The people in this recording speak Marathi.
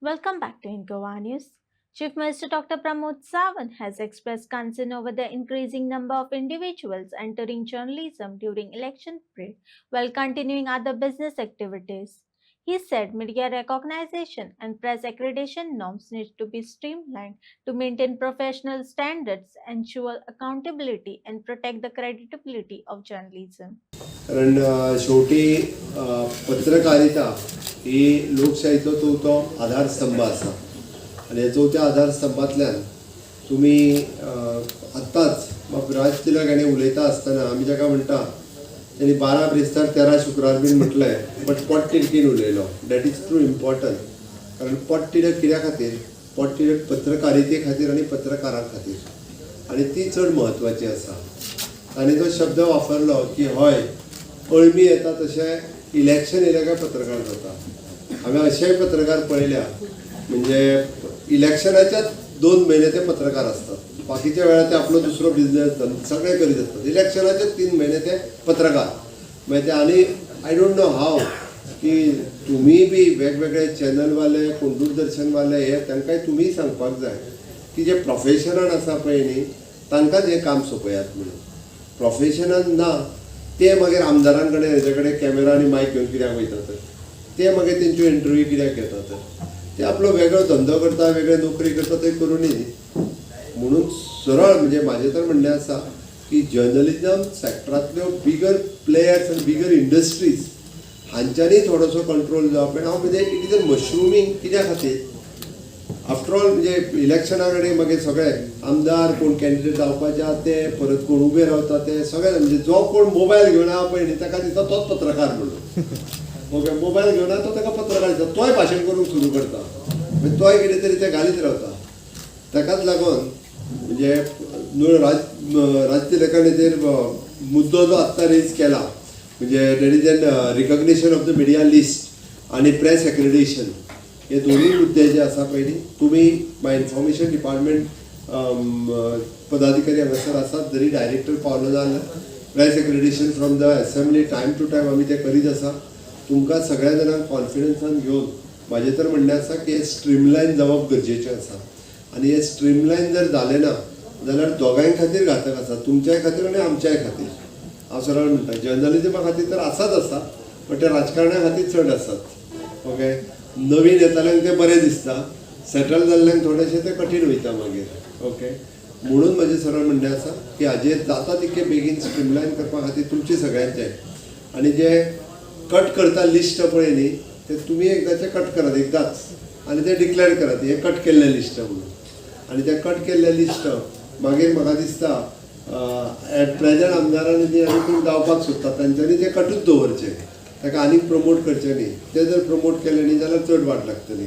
Welcome back to Incoa News. Chief Minister Dr. Pramod Sawant has expressed concern over the increasing number of individuals entering journalism during election period while continuing other business activities. He said media recognition and press accreditation norms need to be streamlined to maintain professional standards, ensure accountability, and protect the credibility of journalism. कारण शेवटी पत्रकारिता ही लोकशाहीचो चवथो आधारस्तंभ आसा आनी ह्या चवथ्या आधारस्तंभांतल्यान तुमी आत्ताच राज तिलक हाणें उलयता आसतना आमी जाका म्हणटा तेणी 12 ब्रेस्तार 13 शुक्रार बीन म्हटलें बट पोटतिडकीन उलयलो. That is true important. कारण पोटतिडक कित्या खातीर? पोटतिडक पत्रकारिते खातीर आनी पत्रकारां खातीर आनी ती चड म्हत्वाची आसा. ताणें तो शब्द वापरलो की हय अळमी येता तशें इलेक्शन येयलें काय पत्रकार जाता. हांवें अशेंय पत्रकार पळयल्या म्हणजे इलेक्शनाच्याच 2 म्हयने ते पत्रकार असतात. बाकीच्या वेळार ते आपलो दुसरो बिझनेस सगळे करीत असतात. इलेक्शनाचे 3 म्हयने ते पत्रकार. मागीर ते आनी आय डोंट नो हाव की तुमी बी वेगवेगळे चॅनलवाले कोण दूरदर्शनवाले हे तांकांय तुमी सांगपाक जाय की जे प्रोफेशनान आसा पळय न्ही तांकांच हें काम सोंपयात म्हणून. प्रोफेशनान ना ते मागीर आमदारां कडेन हेजे कडेन कॅमेरा आनी मायक घेवन कित्याक वयता तर ते मागीर तेंच्यो इंटरव्यू कित्याक घेता तर ते आपलो वेगळो धंदो करता वेगळे नोकरी करता थंय करूनी म्हणून सरळ म्हणजे म्हाजें तर म्हणणें आसा की जर्नलिजम सॅक्टरांतल्यो बिगर प्लेयर्स आनी बिगर इंडस्ट्रीज हांच्यांनी थोडोसो कंट्रोल जावप. हांव म्हणजे इट इज अ मशरूमींग कित्या खातीर आफ्टर ऑल म्हणजे इलेक्शना कडेन मागीर सगळे आमदार कोण कॅन्डिडेट जावपाचे आहा ते परत कोण उबे रावता ते सगळे म्हणजे जो कोण मोबायल घेवन आहा पळय न्ही ताका दिसता तोच पत्रकार म्हणून. ओके मोबायल घेवन आहा तो ताका पत्रकार दिसता. तोय भाशण करूंक सुरू करता म्हणजे तोय कितें तरी ते घालीत रावता. ताकाच लागून म्हणजे राज तिलकान हेजेर मुद्दो जो आत्तां रेज केला म्हणजे that is an recognition of the media list आनी प्रेस एक्रेडिशन हे दोन्ही मुद्दे जे आसा पळय तुमी माय इन्फॉर्मेशन डिपार्टमेंट पदाधिकारी हांगासर आसात. जरी डायरेक्टर पावलो जाल्यार press accreditation from the assembly time to time आमी ते करीत आसा. तुमकां सगळ्या जाणांक कॉन्फिडन्सान घेवन म्हाजें तर म्हणणें आसा की हे स्ट्रीमलायन जावप गरजेचें आसा आनी हे स्ट्रीमलायन जर जालें ना जाल्यार दोगांय खातीर घातक आसा, तुमच्याय खातीर आनी आमच्याय खातीर. हांव सरळ म्हणटा जर्नलिजमा खातीर तर आसाच आसा बट ते राजकारणा खातीर चड आसात. ओके नवीन येताल्यांक ते बरें दिसता, सेटल जाल्ल्यांक थोडेशें ते कठीण वयता मागीर. ओके म्हणून म्हजें सरळ म्हणणें आसा की हाजेर जाता तितके बेगीन स्ट्रीमलायन करपा खातीर तुमचे सगळ्यांचे आनी जे कट करता लिस्ट पळय न्ही ते तुमी एकदांचे कट करात एकदांच आनी ते डिक्लेअर करात हे कट केल्लें लिस्ट म्हणून. आनी ते कट केल्लें लिस्ट मागीर म्हाका दिसता एट प्रेझेंट आमदारांनी जे आनी कोण जावपाक सोदतात तांच्यांनी ते कटूच दवरचें. ताका आनीक प्रमोट करचें न्ही. ते जर प्रमोट केलें न्ही जाल्यार चड वाट लागतली.